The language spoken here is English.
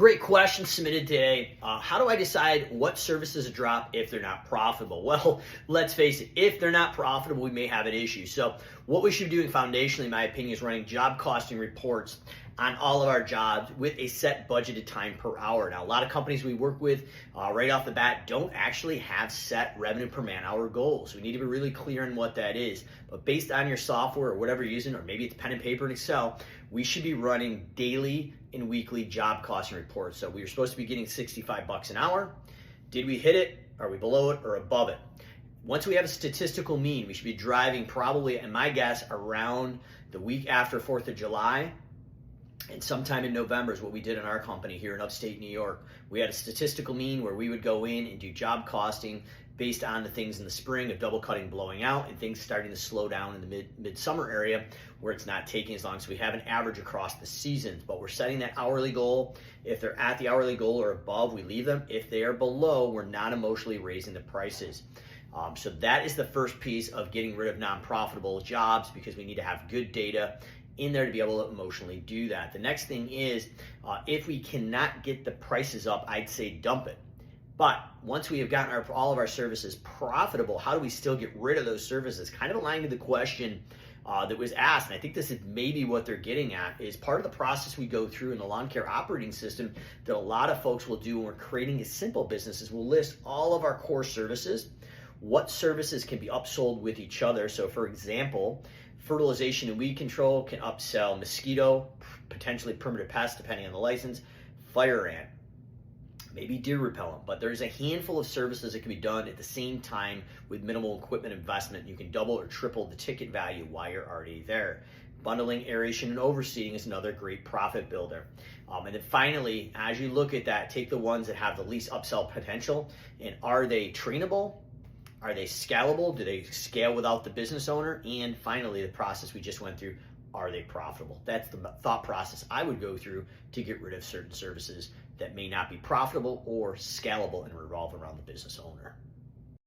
Great question submitted today. How do I decide what services to drop if they're not profitable? Well, let's face it, if they're not profitable, we may have an issue. So what we should be doing foundationally, in my opinion, is running job costing reports on all of our jobs with a set budgeted time per hour. Now, a lot of companies we work with right off the bat don't actually have set revenue per man hour goals. We need to be really clear on what that is. But based on your software or whatever you're using, or maybe it's pen and paper and Excel, we should be running daily and weekly job costing reports. So we were supposed to be getting $65 an hour. Did we hit it? Are we below it or above it? Once we have a statistical mean, we should be driving probably, in my guess, around the week after 4th of July. And sometime in November is what we did in our company here in upstate New York. We had a statistical mean where we would go in and do job costing based on the things in the spring of double cutting blowing out and things starting to slow down in the midsummer area where it's not taking as long. So we have an average across the seasons, but we're setting that hourly goal. If they're at the hourly goal or above, we leave them. If they are below, we're not emotionally raising the prices. So that is the first piece of getting rid of non-profitable jobs, because we need to have good data in there to be able to emotionally do that. The next thing is, if we cannot get the prices up, I'd say dump it. But once we have gotten all of our services profitable, how do we still get rid of those services? Kind of aligned to the question that was asked, and I think this is maybe what they're getting at, is part of the process we go through in the lawn care operating system that a lot of folks will do when we're creating a simple business is we'll list all of our core services, what services can be upsold with each other. So for example, fertilization and weed control can upsell mosquito, potentially primitive pest, depending on the license, fire ant, maybe deer repellent. But there's a handful of services that can be done at the same time with minimal equipment investment. You can double or triple the ticket value while you're already there. Bundling, aeration, and overseeding is another great profit builder. And then finally, as you look at that, take the ones that have the least upsell potential, and are they trainable? Are they scalable? Do they scale without the business owner? And finally, the process we just went through, are they profitable? That's the thought process I would go through to get rid of certain services that may not be profitable or scalable and revolve around the business owner.